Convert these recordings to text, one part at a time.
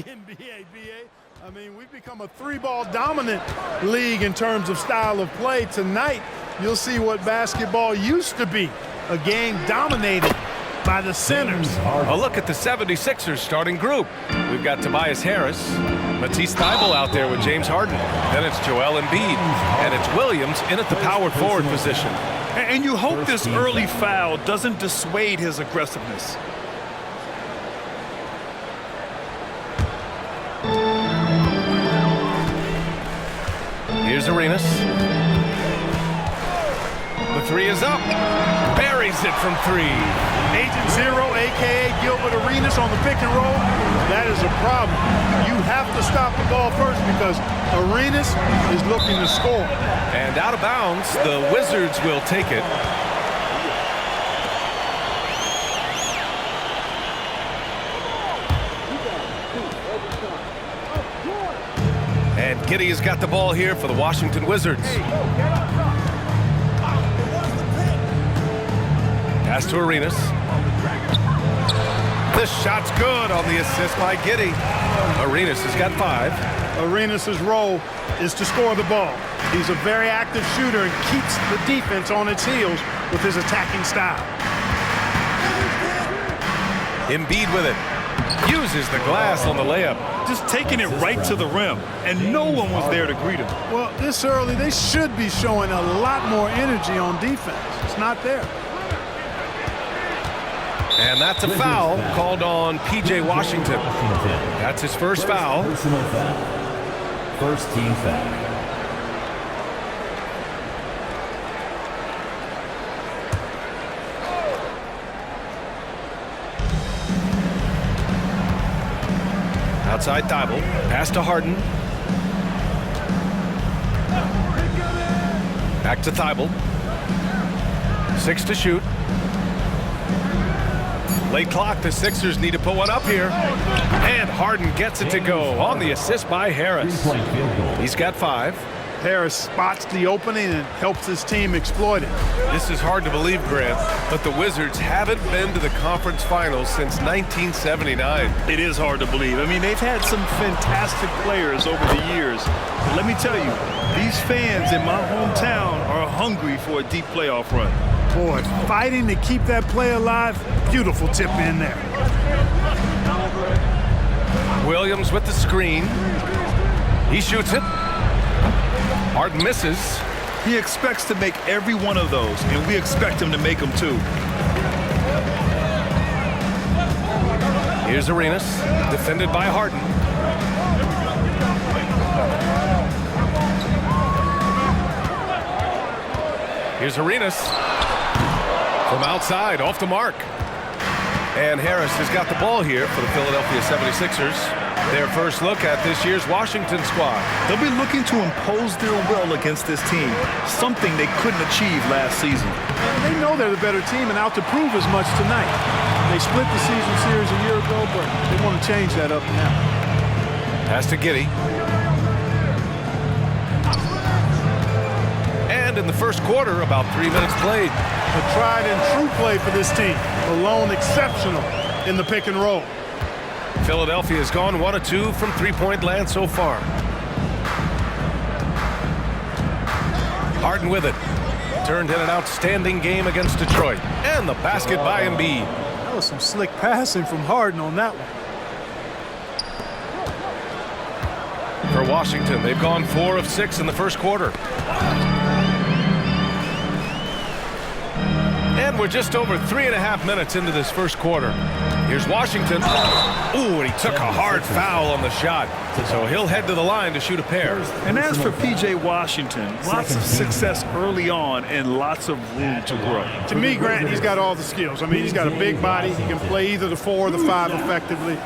the NBA, BA. I mean, we've become a three-ball dominant league in terms of style of play. Tonight, you'll see what basketball used to be, a game dominated by the centers. A look at the 76ers starting group. We've got Tobias Harris, Matisse Thybulle out there with James Harden. Then it's Joel Embiid, and it's Williams in at the power forward position. And you hope this early foul doesn't dissuade his aggressiveness. Here's Arenas. The three is up. Buries it from three. Agent Zero, a.k.a. Gilbert Arenas on the pick and roll. That is a problem. You have to stop the ball first because Arenas is looking to score. And out of bounds, the Wizards will take it. And Giddey has got the ball here for the Washington Wizards. Pass to Arenas. This shot's good on the assist by Giddey. Arenas has got 5. Arenas' role is to score the ball. He's a very active shooter and keeps the defense on its heels with his attacking style. Embiid with it. Uses the glass on the layup. Just taking it right to the rim, and no one was there to greet him. Well, this early, they should be showing a lot more energy on defense. It's not there. And that's a foul called on P.J. Washington. That's his first foul. Personal foul. First team foul. Outside Thybulle. Pass to Harden. Back to Thybulle. 6 to shoot. Late clock, the Sixers need to put one up here. And Harden gets it to go on the assist by Harris. He's got 5. Harris spots the opening and helps his team exploit it. This is hard to believe, Grant, but the Wizards haven't been to the conference finals since 1979. It is hard to believe. I mean, they've had some fantastic players over the years. But let me tell you, these fans in my hometown are hungry for a deep playoff run. Boy, fighting to keep that play alive. Beautiful tip in there. Williams with the screen. He shoots it. Harden misses. He expects to make every one of those, and we expect him to make them too. Here's Arenas, defended by Harden. Here's Arenas. From outside, off the mark. And Harris has got the ball here for the Philadelphia 76ers. Their first look at this year's Washington squad. They'll be looking to impose their will against this team, something they couldn't achieve last season. They know they're the better team and out to prove as much tonight. They split the season series a year ago, but they want to change that up now. Pass to Giddey. And in the first quarter, about 3 minutes played. A tried and true play for this team. Malone exceptional in the pick and roll. Philadelphia has gone 1 of 2 from three-point land so far. Harden with it. Turned in an outstanding game against Detroit. And the basket by Embiid. That was some slick passing from Harden on that one. For Washington, they've gone 4 of 6 in the first quarter. And we're just over 3.5 minutes into this first quarter. Here's Washington. Ooh, and he took a hard foul on the shot. So he'll head to the line to shoot a pair. And as for P.J. Washington, lots of success early on and lots of room to grow. To me, Grant, he's got all the skills. I mean, he's got a big body. He can play either the 4 or the 5 effectively.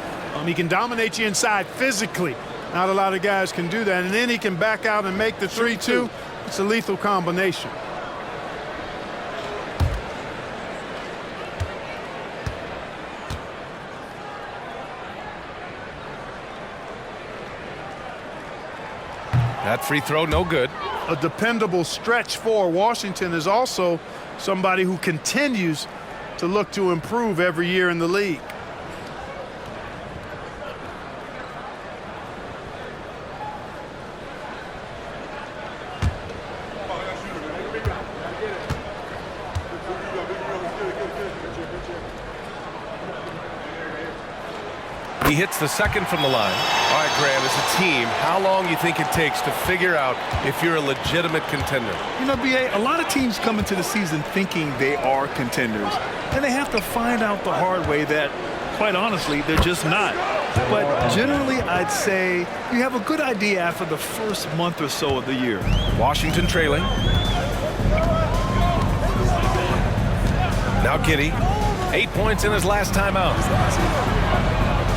He can dominate you inside physically. Not a lot of guys can do that. And then he can back out and make the 3-2. It's a lethal combination. That free throw, no good. A dependable stretch for Washington is also somebody who continues to look to improve every year in the league. He hits the second from the line. All right, Grant, as a team, how long do you think it takes to figure out if you're a legitimate contender? You know, B.A., a lot of teams come into the season thinking they are contenders, and they have to find out the hard way that, quite honestly, they're just not. But generally, I'd say you have a good idea after the first month or so of the year. Washington trailing. Now Giddey. 8 points in his last time out.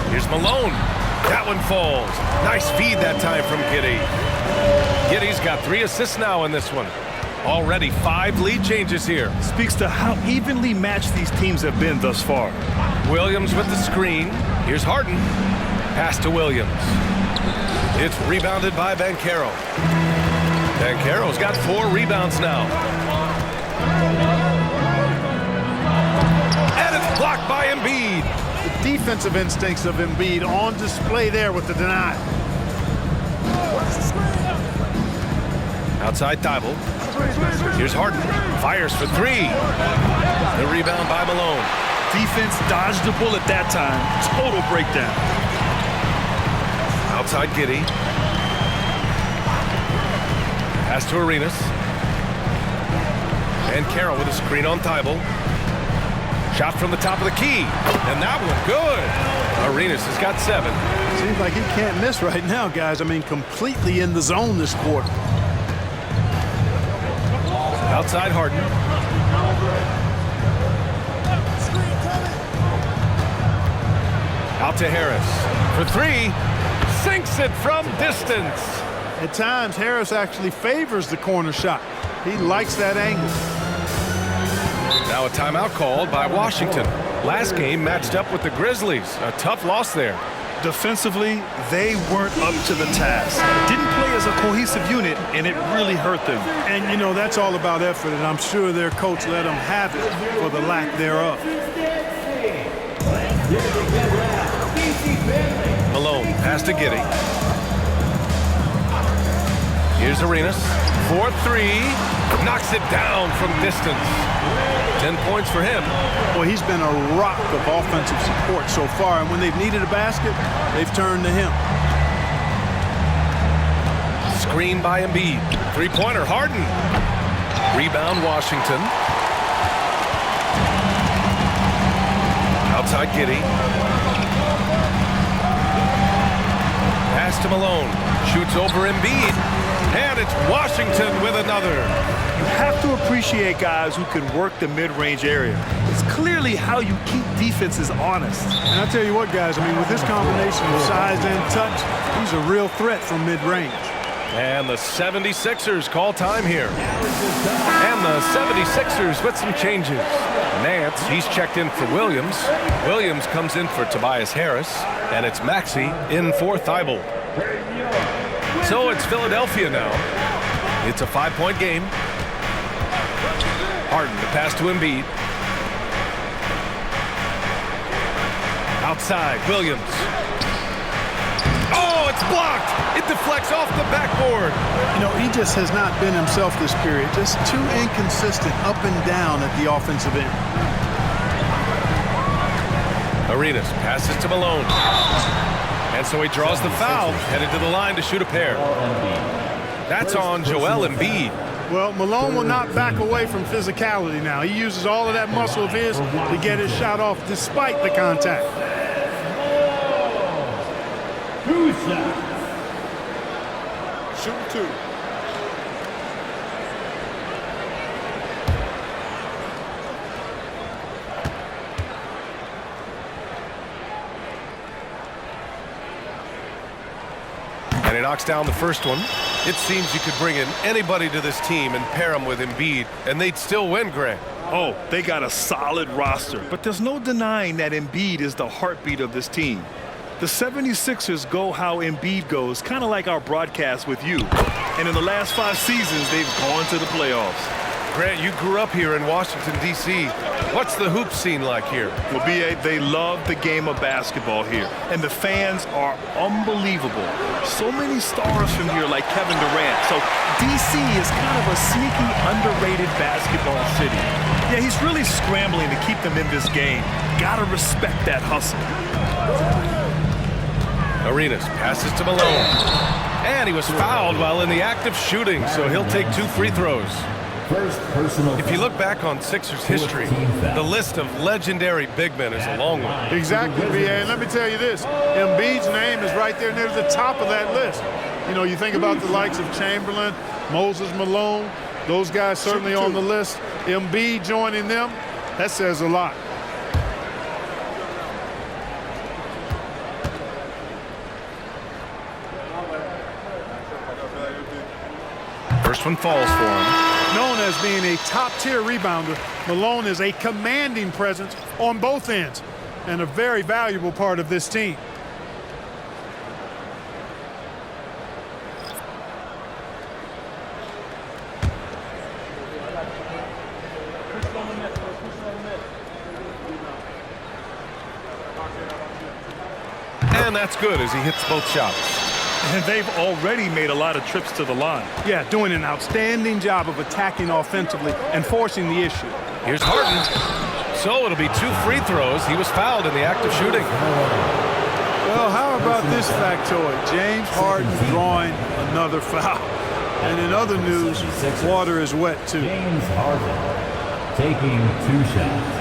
Here's Malone. That one falls. Nice feed that time from Giddey. Giddey's got 3 assists now in this one. Already 5 lead changes here. Speaks to how evenly matched these teams have been thus far. Williams with the screen. Here's Harden. Pass to Williams. It's rebounded by Banchero. Banchero's got 4 rebounds now. And it's blocked by Embiid. The defensive instincts of Embiid on display there with the deny. Outside Thibault. Here's Harden. Fires for 3. The rebound by Malone. Defense dodged the bullet that time. Total breakdown. Outside Giddey. Pass to Arenas. And Carroll with a screen on Thibault. Shot from the top of the key. And that one good. Arenas has got 7. Seems like he can't miss right now, guys. I mean, completely in the zone this quarter. Outside Harden. Out to Harris. For 3. Sinks it from distance. At times, Harris actually favors the corner shot. He likes that angle. Now a timeout called by Washington. Last game matched up with the Grizzlies. A tough loss there. Defensively, they weren't up to the task. Didn't play as a cohesive unit, and it really hurt them. And, you know, that's all about effort, and I'm sure their coach let them have it for the lack thereof. Malone, pass to Giddey. Here's Arenas. 4-3. Knocks it down from distance. 10 points for him. Well, he's been a rock of offensive support so far, and when they've needed a basket, they've turned to him. Screen by Embiid. 3-pointer, Harden. Rebound, Washington. Outside Giddey. Pass to Malone. Shoots over Embiid. And it's Washington with another. You have to appreciate guys who can work the mid-range area. It's clearly how you keep defenses honest. And I'll tell you what, guys, I mean, with this combination of size and touch, he's a real threat from mid-range. And the 76ers call time here. And the 76ers with some changes. Nance, he's checked in for Williams. Williams comes in for Tobias Harris. And it's Maxey in for Thibault. So it's Philadelphia now. It's a 5-point game. Harden, the pass to Embiid. Outside, Williams. Oh, it's blocked. It deflects off the backboard. You know, he just has not been himself this period. Just too inconsistent up and down at the offensive end. Arenas passes to Malone. And so he draws the foul, headed to the line to shoot a pair. That's on Joel Embiid. Well, Malone will not back away from physicality now. He uses all of that muscle of his to get his shot off despite the contact. Shoot 2. And he knocks down the first one. It seems you could bring in anybody to this team and pair them with Embiid, and they'd still win, Grant. Oh, they got a solid roster, but there's no denying that Embiid is the heartbeat of this team. The 76ers go how Embiid goes, kind of like our broadcast with you. And in the last 5 seasons, they've gone to the playoffs. Grant, you grew up here in Washington, D.C. What's the hoop scene like here? Well, B.A., they love the game of basketball here, and the fans are unbelievable. So many stars from here like Kevin Durant. So D.C. is kind of a sneaky, underrated basketball city. Yeah, he's really scrambling to keep them in this game. Gotta respect that hustle. Arenas passes to Malone. And he was fouled while in the act of shooting, so he'll take 2 free throws. First personal If you look back on Sixers history, the list of legendary big men is a long one. Exactly, B.A. And let me tell you this, Embiid's name is right there near the top of that list. You know, you think about the likes of Chamberlain, Moses Malone, those guys certainly on the list. Embiid joining them, that says a lot. First one falls for him. Known as being a top-tier rebounder, Malone is a commanding presence on both ends and a very valuable part of this team. And that's good as he hits both shots. And they've already made a lot of trips to the line. Yeah, doing an outstanding job of attacking offensively and forcing the issue. Here's Harden. So it'll be 2 free throws. He was fouled in the act of shooting. Well, how about this factoid? James Harden drawing another foul. And in other news, water is wet too. James Harden taking 2 shots.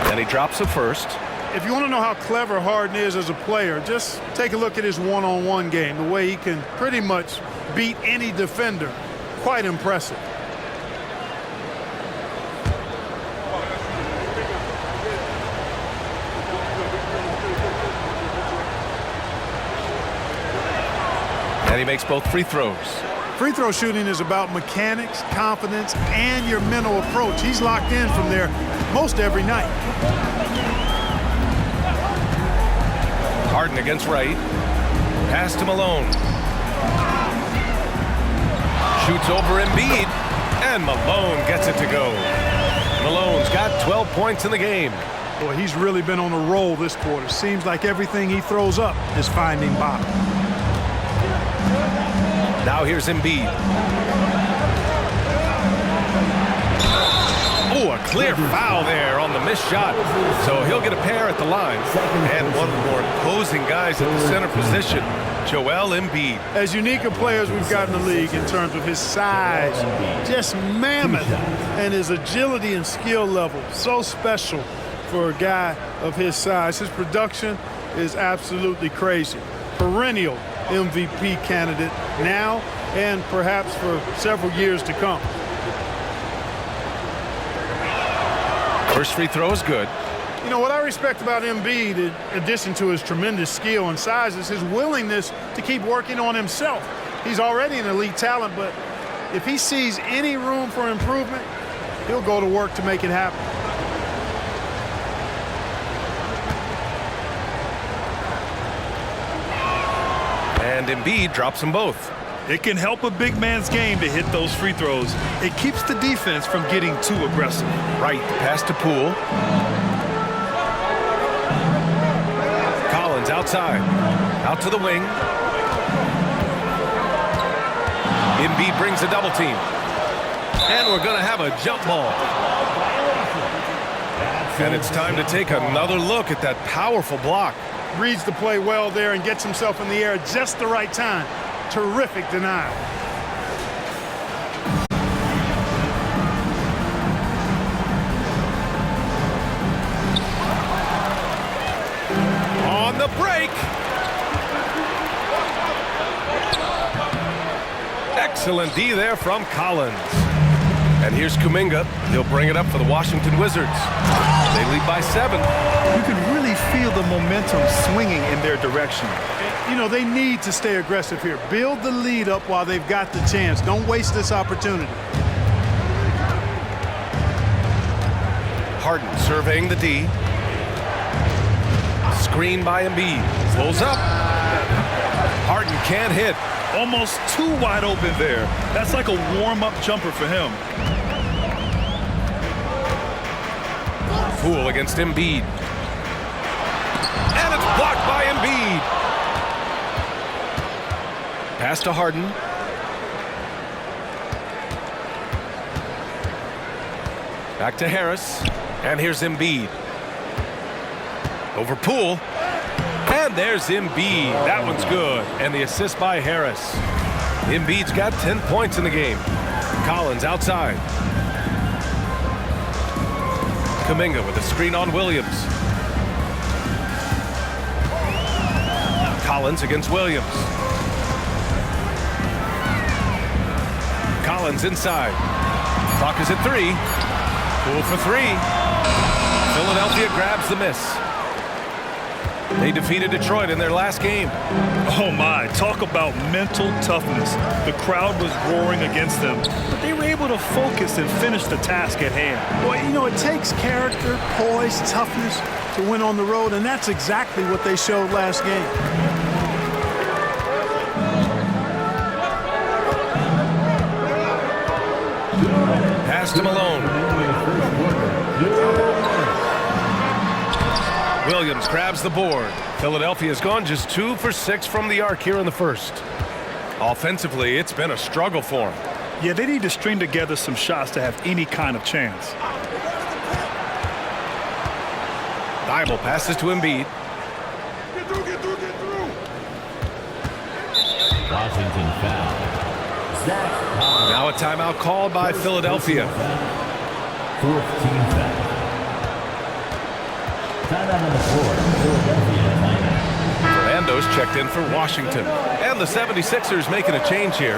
And he drops it first. If you want to know how clever Harden is as a player, just take a look at his one-on-one game, the way he can pretty much beat any defender. Quite impressive. And he makes both free throws. Free throw shooting is about mechanics, confidence, and your mental approach. He's locked in from there most every night. Harden against Wright. Pass to Malone. Shoots over Embiid. And Malone gets it to go. Malone's got 12 points in the game. Boy, he's really been on a roll this quarter. Seems like everything he throws up is finding bottom. Now here's Embiid. Oh, a clear foul there on the missed shot. So he'll get a pair at the line. And one of the more imposing guys at the center position, Joel Embiid. As unique a player as we've got in the league in terms of his size, just mammoth, and his agility and skill level, so special for a guy of his size. His production is absolutely crazy. Perennial MVP candidate now and perhaps for several years to come. First free throw is good. You know, what I respect about Embiid, in addition to his tremendous skill and size, is his willingness to keep working on himself. He's already an elite talent, but if he sees any room for improvement, he'll go to work to make it happen. And Embiid drops them both. It can help a big man's game to hit those free throws. It keeps the defense from getting too aggressive. Right, pass to Poole. Collins outside. Out to the wing. Embiid brings a double team. And we're going to have a jump ball. And it's time to take another look at that powerful block. Reads the play well there and gets himself in the air at just the right time. Terrific denial. On the break. Excellent D there from Collins. And here's Kuminga. He'll bring it up for the Washington Wizards. They lead by 7. You can really feel the momentum swinging in their direction. You know, they need to stay aggressive here. Build the lead up while they've got the chance. Don't waste this opportunity. Harden surveying the D. Screen by Embiid. Pulls up. Harden can't hit. Almost too wide open there. That's like a warm-up jumper for him. Poole against Embiid. And it's blocked by Embiid. Pass to Harden. Back to Harris. And here's Embiid. Over Poole. And there's Embiid. That one's good. And the assist by Harris. Embiid's got 10 points in the game. Collins outside. Kuminga with a screen on Williams. Collins against Williams. Collins inside. Clock is at 3. Poole for 3. Philadelphia grabs the miss. They defeated Detroit in their last game. Oh my, talk about mental toughness. The crowd was roaring against them, but they were able to focus and finish the task at hand. Well, you know, it takes character, poise, toughness to win on the road, and that's exactly what they showed last game. Pass to Malone. Williams grabs the board. Philadelphia's gone just 2 for 6 from the arc here in the first. Offensively, it's been a struggle for them. Yeah, they need to string together some shots to have any kind of chance. Thibault passes to Embiid. Get through. Washington foul. Now a timeout called by Philadelphia. 4th team foul. Timeout on the floor. Philadelphia timeout. Fernando's checked in for Washington. And the 76ers making a change here.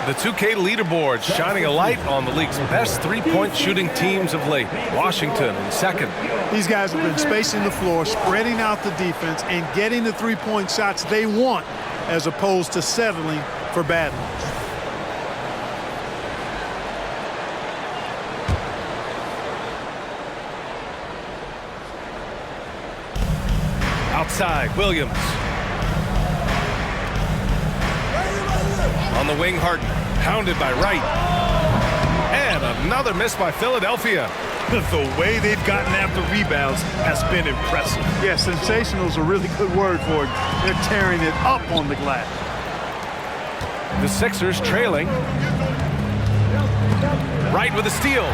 The 2K leaderboard shining a light on the league's best three-point shooting teams of late. Washington in second. These guys have been spacing the floor, spreading out the defense, and getting the three-point shots they want as opposed to settling for bad ones. Outside, Williams. On the wing, Harden. Pounded by Wright. And another miss by Philadelphia. The way they've gotten after rebounds has been impressive. Yeah, sensational is a really good word for it. They're tearing it up on the glass. The Sixers trailing. Wright with a steal.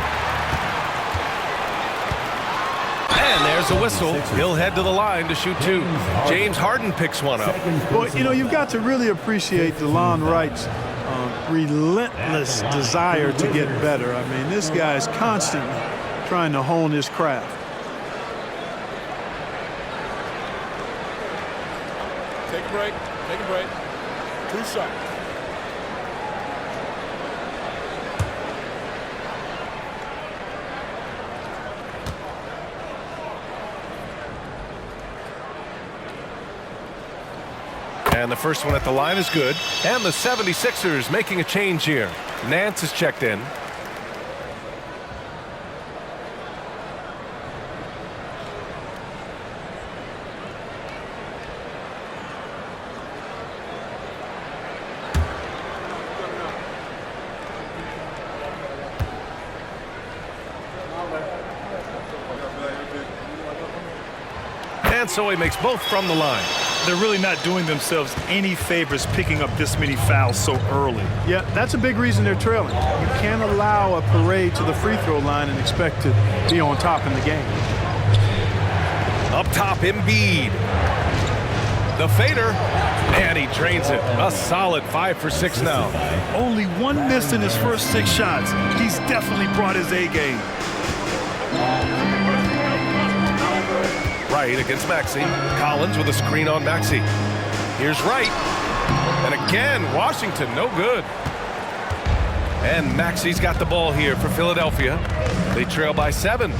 And there's a whistle. He'll head to the line to shoot 2. James Harden picks one up. Well, you know, you've got to really appreciate DeLon Wright's relentless desire to get better. I mean, this guy's constantly trying to hone his craft. Take a break. 2 shots. And the first one at the line is good. And the 76ers making a change here. Nance is checked in. And so he makes both from the line. They're really not doing themselves any favors picking up this many fouls so early. Yeah, that's a big reason they're trailing. You can't allow a parade to the free throw line and expect to be on top in the game. Up top, Embiid. The fader. And he drains it. A solid 5 for 6 now. Only 1 miss in his first 6 shots. He's definitely brought his A game. Wright against Maxey. Collins with a screen on Maxey. Here's Wright. And again, Washington, no good. And Maxey's got the ball here for Philadelphia. They trail by 7.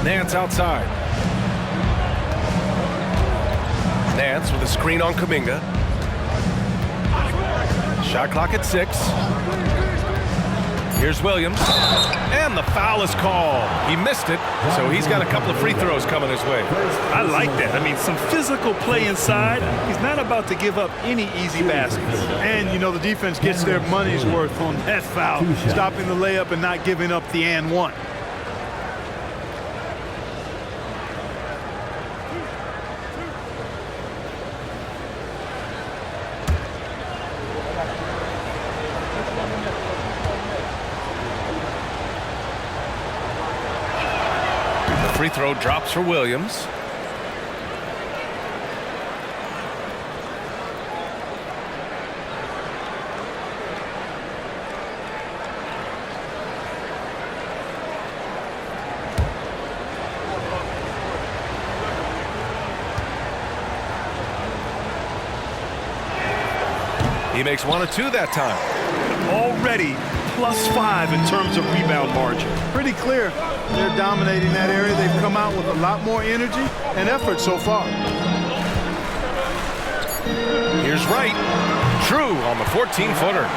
Nance outside. Nance with a screen on Kuminga. Shot clock at 6. Here's Williams. And the foul is called. He missed it, so he's got a couple of free throws coming his way. I like that. I mean, some physical play inside. He's not about to give up any easy baskets. And, you know, the defense gets their money's worth on that foul, stopping the layup and not giving up the and one. free throw drops for Williams. He makes 1 of 2 that time. Already +5 in terms of rebound margin. Pretty clear they're dominating that area. They've come out with a lot more energy and effort so far. Here's Wright. True on the 14-footer.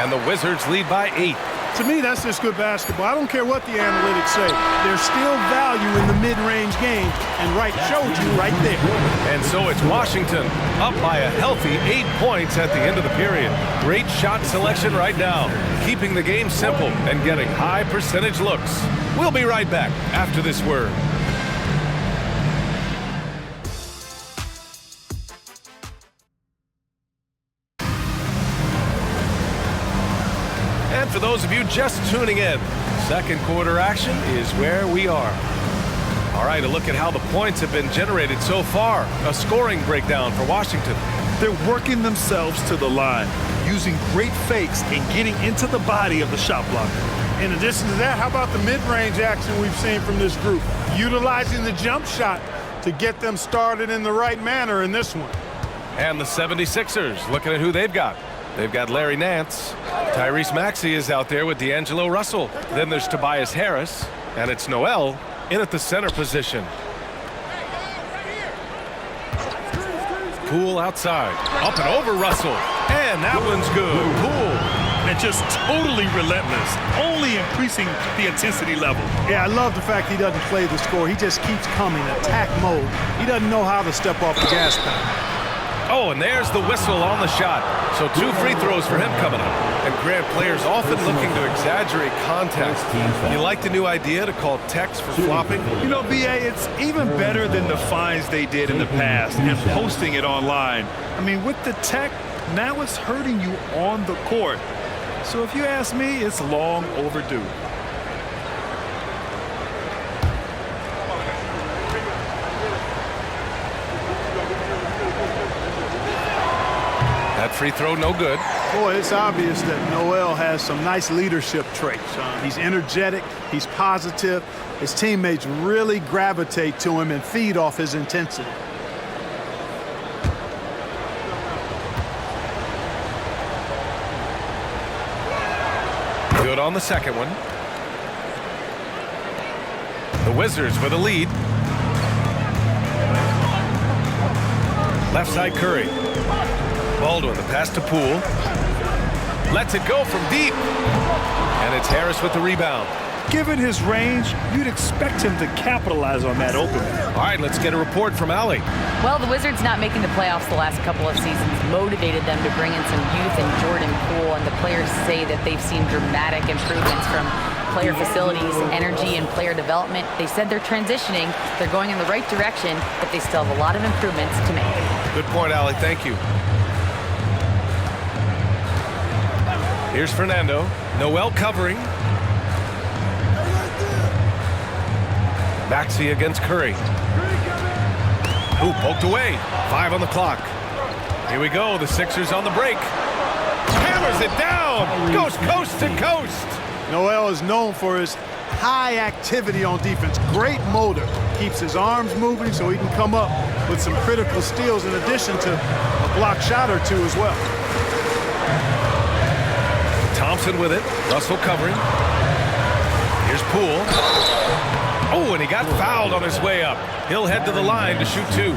And the Wizards lead by 8. To me, that's just good basketball. I don't care what the analytics say. There's still value in the mid-range game, and Wright showed you right there. And so it's Washington up by a healthy 8 points at the end of the period. Great shot selection right now, keeping the game simple and getting high percentage looks. We'll be right back after this word. And for those of you just tuning in, second quarter action is where we are. All right, a look at how the points have been generated so far. A scoring breakdown for Washington. They're working themselves to the line, using great fakes and getting into the body of the shot blocker. In addition to that, how about the mid-range action we've seen from this group? Utilizing the jump shot to get them started in the right manner in this one. And the 76ers, looking at who they've got. They've got Larry Nance. Tyrese Maxey is out there with D'Angelo Russell. Then there's Tobias Harris. And it's Noel in at the center position. Poole outside. Up and over Russell. And that one's good. Poole. And just totally relentless, only increasing the intensity level. Yeah, I love the fact he doesn't play the score. He just keeps coming, attack mode. He doesn't know how to step off the gas pedal. Oh, and there's the whistle on the shot. So 2 free throws for him coming up. And Grant, players often looking to exaggerate contact. You like the new idea to call techs for flopping? You know, BA, it's even better than the fines they did in the past and posting it online. I mean, with the tech, now it's hurting you on the court. So if you ask me, it's long overdue. That free throw, no good. Boy, it's obvious that Noel has some nice leadership traits. He's energetic, he's positive. His teammates really gravitate to him and feed off his intensity. Good on the second one. The Wizards with a lead. Left side Curry. Baldwin, the pass to Poole. Lets it go from deep. And it's Harris with the rebound. Given his range, you'd expect him to capitalize on that opening. All right, let's get a report from Allie. Well, the Wizards not making the playoffs the last couple of seasons motivated them to bring in some youth in Jordan Poole, and the players say that they've seen dramatic improvements from player facilities, energy, and player development. They said they're transitioning, they're going in the right direction, but they still have a lot of improvements to make. Good point, Allie. Thank you. Here's Fernando. Noel covering. Maxey against Curry. Ooh, poked away. 5 on the clock. Here we go. The Sixers on the break. Hammers it down. Goes coast to coast. Noel is known for his high activity on defense. Great motor. Keeps his arms moving so he can come up with some critical steals in addition to a block shot or two as well. Thompson with it. Russell covering. Here's Poole. Oh, and he got fouled on his way up. He'll head to the line to shoot 2.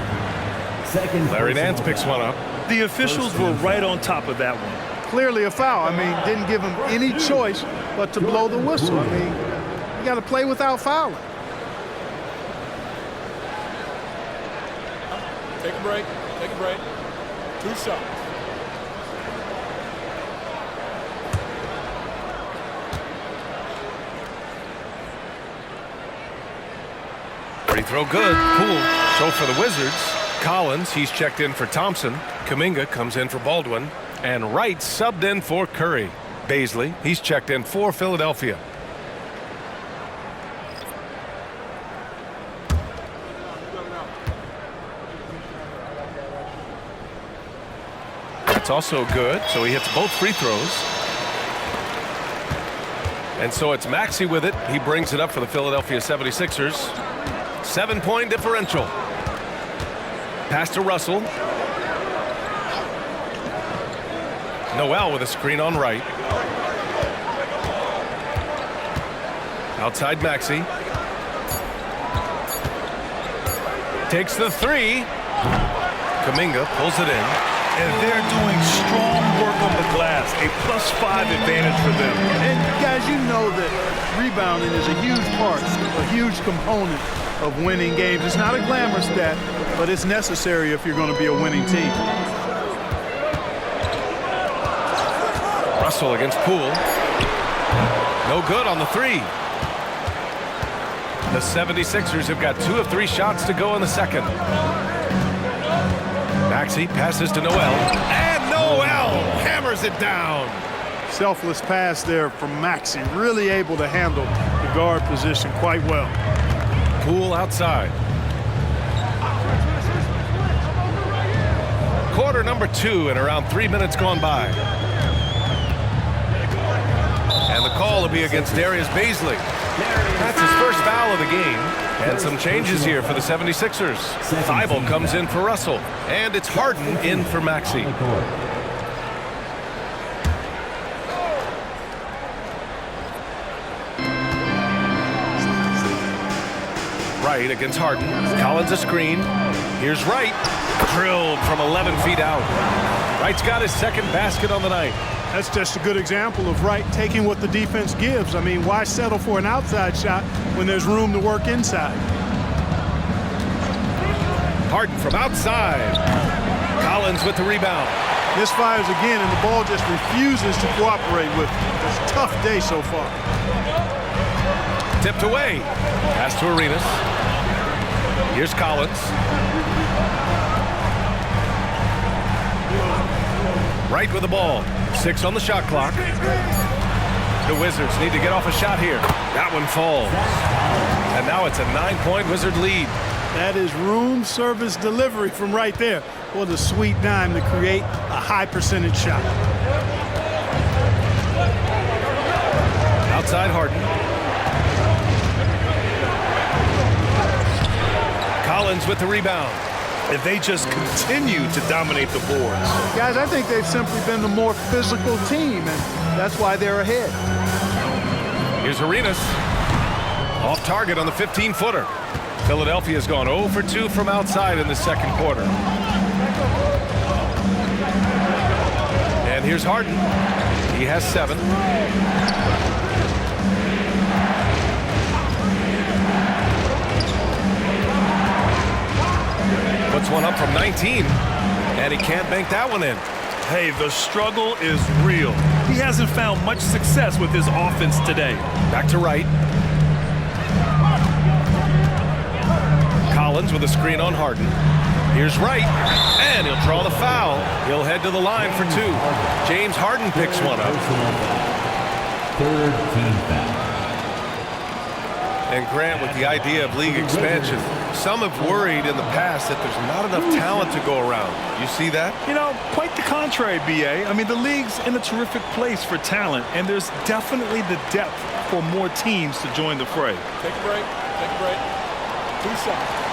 Larry Nance picks one up. The officials were right on top of that one. Clearly a foul. I mean, didn't give him any choice but to blow the whistle. I mean, you got to play without fouling. Take a break. Take a break. 2 shots. Free throw good. Poole. So for the Wizards, Collins, he's checked in for Thompson. Kuminga comes in for Baldwin. And Wright subbed in for Curry. Baisley, he's checked in for Philadelphia. That's also good. So he hits both free throws. And so it's Maxey with it. He brings it up for the Philadelphia 76ers. 7-point differential. Pass to Russell. Noel with a screen on right. Outside Maxey. Takes the three. Kuminga pulls it in. And they're doing strong work on the glass. A +5 advantage for them. And guys, you know that rebounding is a huge part, a huge component of winning games. It's not a glamour stat, but it's necessary if you're going to be a winning team. Russell against Poole. No good on the three. The 76ers have got 2 of 3 shots to go in the second. Maxey passes to Noel. And Noel hammers it down. Selfless pass there from Maxey. Really able to handle the guard position quite well. Poole outside. Quarter number 2 and around 3 minutes gone by. And the call will be against Darius Bazley. That's his first foul of the game. And some changes here for the 76ers. Thibault comes in for Russell. And it's Harden in for Maxey. Wright against Harden. Collins a screen. Here's Wright. Drilled from 11 feet out. Wright's got his second basket on the night. That's just a good example of Wright taking what the defense gives. I mean, why settle for an outside shot when there's room to work inside? Harden from outside. Collins with the rebound. Misfires again, and the ball just refuses to cooperate with it. It's a tough day so far. Tipped away. Pass to Arenas. Here's Collins. Wright with the ball. 6 on the shot clock. The Wizards need to get off a shot here. That one falls. And now it's a 9-point Wizard lead. That is room service delivery from right there. What a sweet dime to create a high percentage shot. Outside Harden. Collins with the rebound. If they just continue to dominate the boards. Guys, I think they've simply been the more physical team, and that's why they're ahead. Here's Arenas. Off target on the 15-footer. Philadelphia's gone 0 for 2 from outside in the second quarter. And here's Harden. He has 7. Puts one up from 19, and he can't bank that one in. Hey, the struggle is real. He hasn't found much success with his offense today. Back to Wright. Collins with a screen on Harden. Here's Wright, and he'll draw the foul. He'll head to the line for 2. James Harden picks one up. Third team foul. And Grant, with the idea of league expansion, some have worried in the past that there's not enough talent to go around. You see that? You know, quite the contrary, B.A. I mean, the league's in a terrific place for talent, and there's definitely the depth for more teams to join the fray. Take a break. Take a break. 2 shots.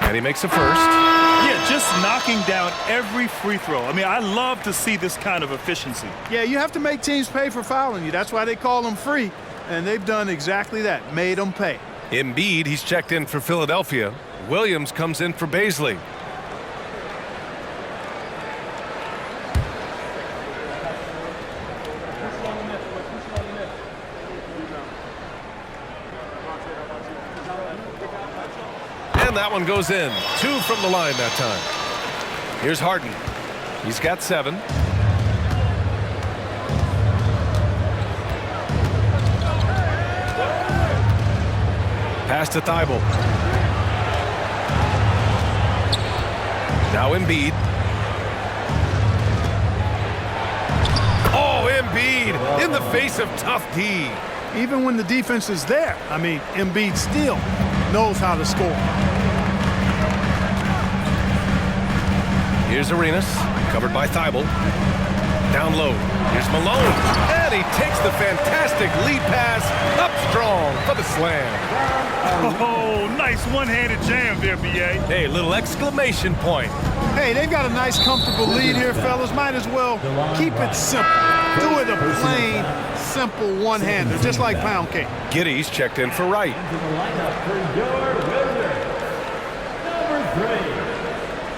And he makes a first. Yeah, just knocking down every free throw. I mean, I love to see this kind of efficiency. Yeah, you have to make teams pay for fouling you. That's why they call them free, and they've done exactly that, made them pay. Embiid, he's checked in for Philadelphia. Williams comes in for Bazley. And that one goes in. 2 from the line that time. Here's Harden. He's got 7. Pass to Thibault. Now Embiid. Oh, Embiid in the face of tough D. Even when the defense is there, I mean, Embiid still knows how to score. Here's Arenas, covered by Thibault. Down low, here's Malone, and he takes the fantastic lead pass up strong for the slam. Oh, nice one-handed jam there, B.A. Hey, little exclamation point. Hey, they've got a nice, comfortable lead here, fellas. Might as well keep it simple. Do it a plain, simple one-hander, just like pound cake. Giddy's checked in for Wright. Into the lineup for your winner, number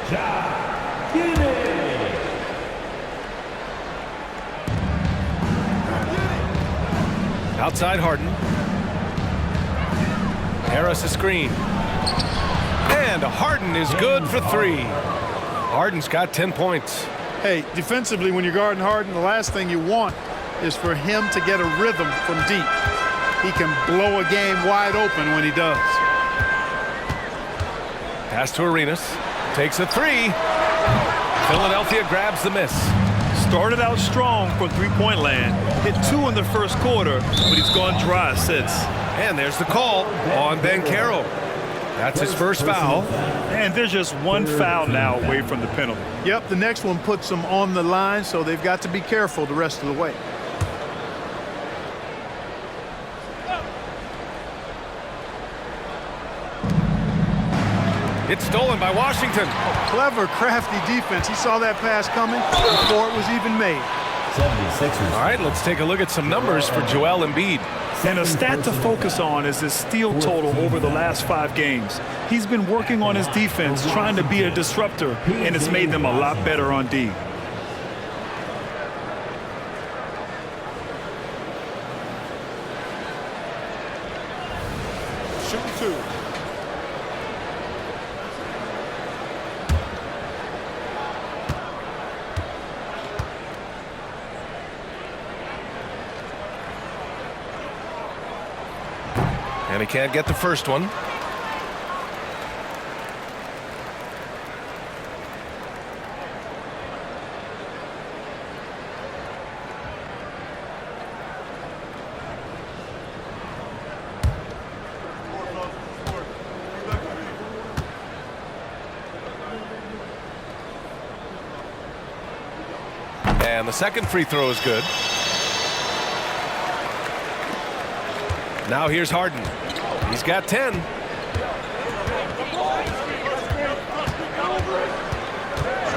3, Ja Giddy. Outside Harden. Harris a screen. And Harden is good for 3. Harden's got 10 points. Hey, defensively, when you're guarding Harden, the last thing you want is for him to get a rhythm from deep. He can blow a game wide open when he does. Pass to Arenas. Takes a 3. Philadelphia grabs the miss. Started out strong from three-point land. Hit 2 in the first quarter, but he's gone dry since. And there's the call on Banchero. That's his first foul. And there's just one foul now away from the penalty. Yep, the next one puts them on the line, so they've got to be careful the rest of the way. It's stolen by Washington. Clever, crafty defense. He saw that pass coming before it was even made. 76ers. All right, let's take a look at some numbers for Joel Embiid. And a stat to focus on is his steal total over the last 5 games. He's been working on his defense, trying to be a disruptor, and it's made them a lot better on D. Shooting 2. And he can't get the first one. And the second free throw is good. Now here's Harden. He's got 10.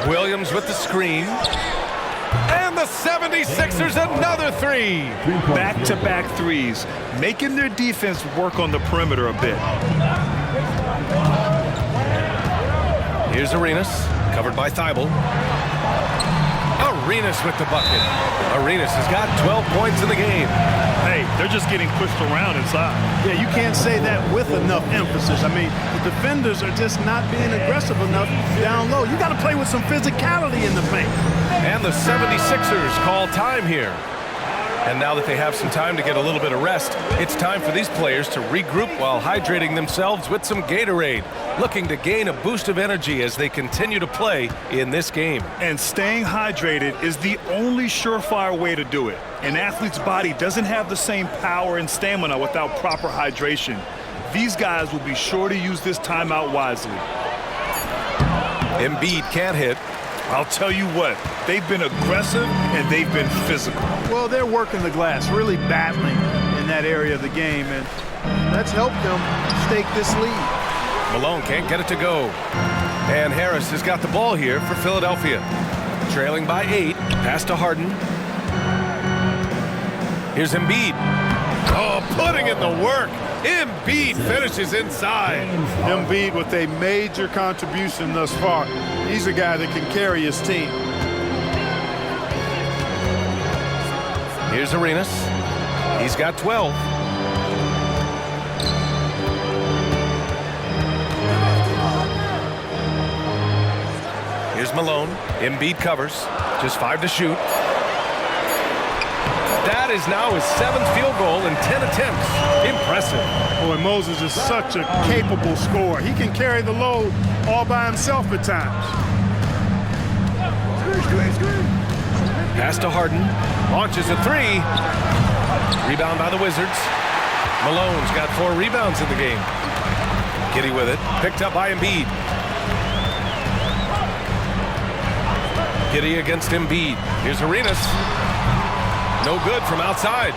Williams with the screen. And the 76ers another 3. Back-to-back threes, making their defense work on the perimeter a bit. Here's Arenas, covered by Thibault. Arenas with the bucket. Arenas has got 12 points in the game. Hey, they're just getting pushed around inside. Yeah, you can't say that with enough emphasis. I mean, the defenders are just not being aggressive enough down low. You got to play with some physicality in the paint. And the 76ers call time here. And now that they have some time to get a little bit of rest, it's time for these players to regroup while hydrating themselves with some Gatorade, looking to gain a boost of energy as they continue to play in this game. And staying hydrated is the only surefire way to do it. An athlete's body doesn't have the same power and stamina without proper hydration. These guys will be sure to use this timeout wisely. Embiid can't hit. I'll tell you what, they've been aggressive and they've been physical. Well, they're working the glass, really battling in that area of the game, and that's helped them stake this lead. Malone can't get it to go. And Harris has got the ball here for Philadelphia. Trailing by 8, pass to Harden. Here's Embiid. Oh, putting in the work. Embiid finishes inside. Embiid with a major contribution thus far. He's a guy that can carry his team. Here's Arenas. He's got 12. Here's Malone. Embiid covers. Just 5 to shoot. That is now his 7th field goal in 10 attempts. Impressive. Boy, Moses is such a capable scorer. He can carry the load all by himself at times. Pass to Harden. Launches a three. Rebound by the Wizards. Malone's got 4 rebounds in the game. Giddey with it. Picked up by Embiid. Giddey against Embiid. Here's Arenas. No good from outside.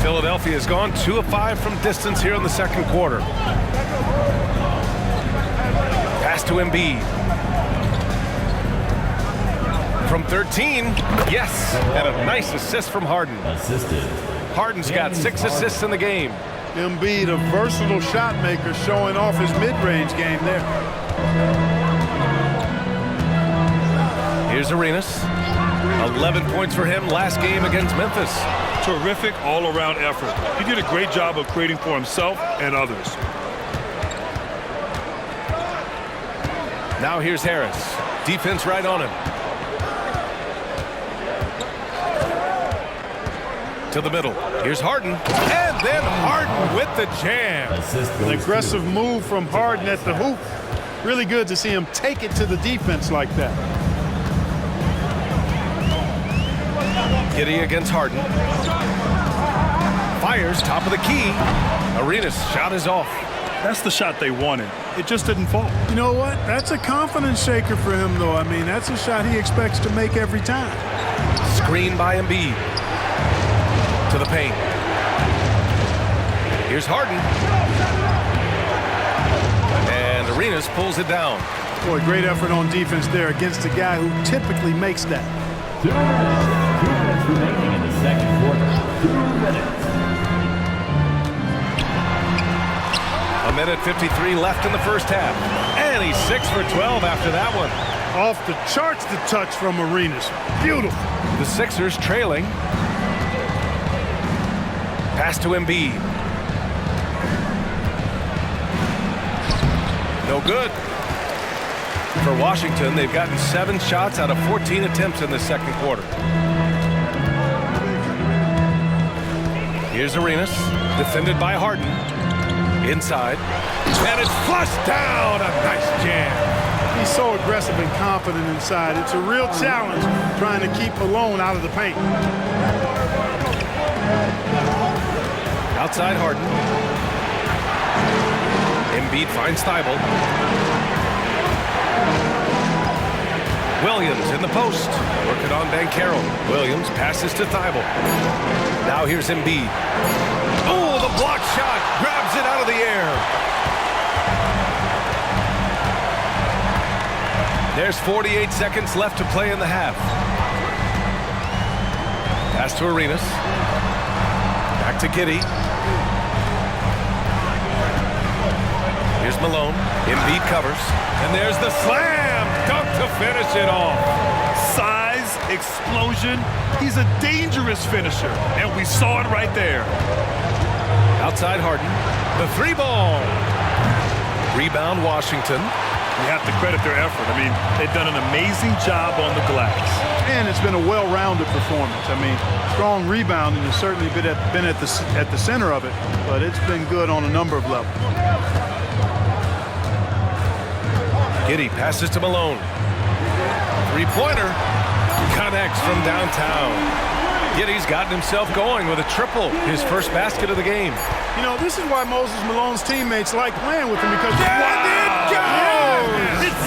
Philadelphia has gone 2 of 5 from distance here in the second quarter. Pass to Embiid. From 13, yes, and a nice assist from Harden. Assisted. Harden's got 6 assists in the game. Embiid, a versatile shot maker, showing off his mid-range game there. Here's Arenas. 11 points for him last game against Memphis. Terrific all-around effort. He did a great job of creating for himself and others. Now here's Harris. Defense right on him. To the middle. Here's Harden. And then Harden with the jam. An aggressive move from Harden at the hoop. Really good to see him take it to the defense like that. Giddey against Harden. Fires top of the key. Arenas' shot is off. That's the shot they wanted. It just didn't fall. You know what? That's a confidence shaker for him, though. I mean, that's a shot he expects to make every time. Screen by Embiid. To the paint. Here's Harden. And Arenas pulls it down. Boy, great effort on defense there against a guy who typically makes that. 2 minutes remaining in the second quarter. 2 minutes. A minute 53 left in the first half. And he's 6 for 12 after that one. Off the charts, the touch from Arenas. Beautiful. The Sixers trailing. Pass to Embiid. No good. For Washington, they've gotten 7 shots out of 14 attempts in the second quarter. Here's Arenas, defended by Harden. Inside. And it's flushed down. A nice jam. He's so aggressive and confident inside. It's a real challenge trying to keep Malone out of the paint. Outside Harden. Embiid finds Thibault. Williams in the post. Working on Banchero. Williams passes to Thibault. Now here's Embiid. Oh, the block shot. Grabs it out of the air. There's 48 seconds left to play in the half. Pass to Arenas. Back to Giddey. Here's Malone. Embiid covers. And there's the slam dunk to finish it off. Size, explosion. He's a dangerous finisher, and we saw it right there. Outside Harden. The 3-ball. Rebound Washington. You have to credit their effort. I mean, they've done an amazing job on the glass. And it's been a well-rounded performance. I mean, strong rebounding has certainly been at the center of it, but it's been good on a number of levels. Giddey passes to Malone. 3-pointer. Connects from downtown. Giddey's gotten himself going with a triple. His first basket of the game. You know, this is why Moses Malone's teammates like playing with him because There it goes! It's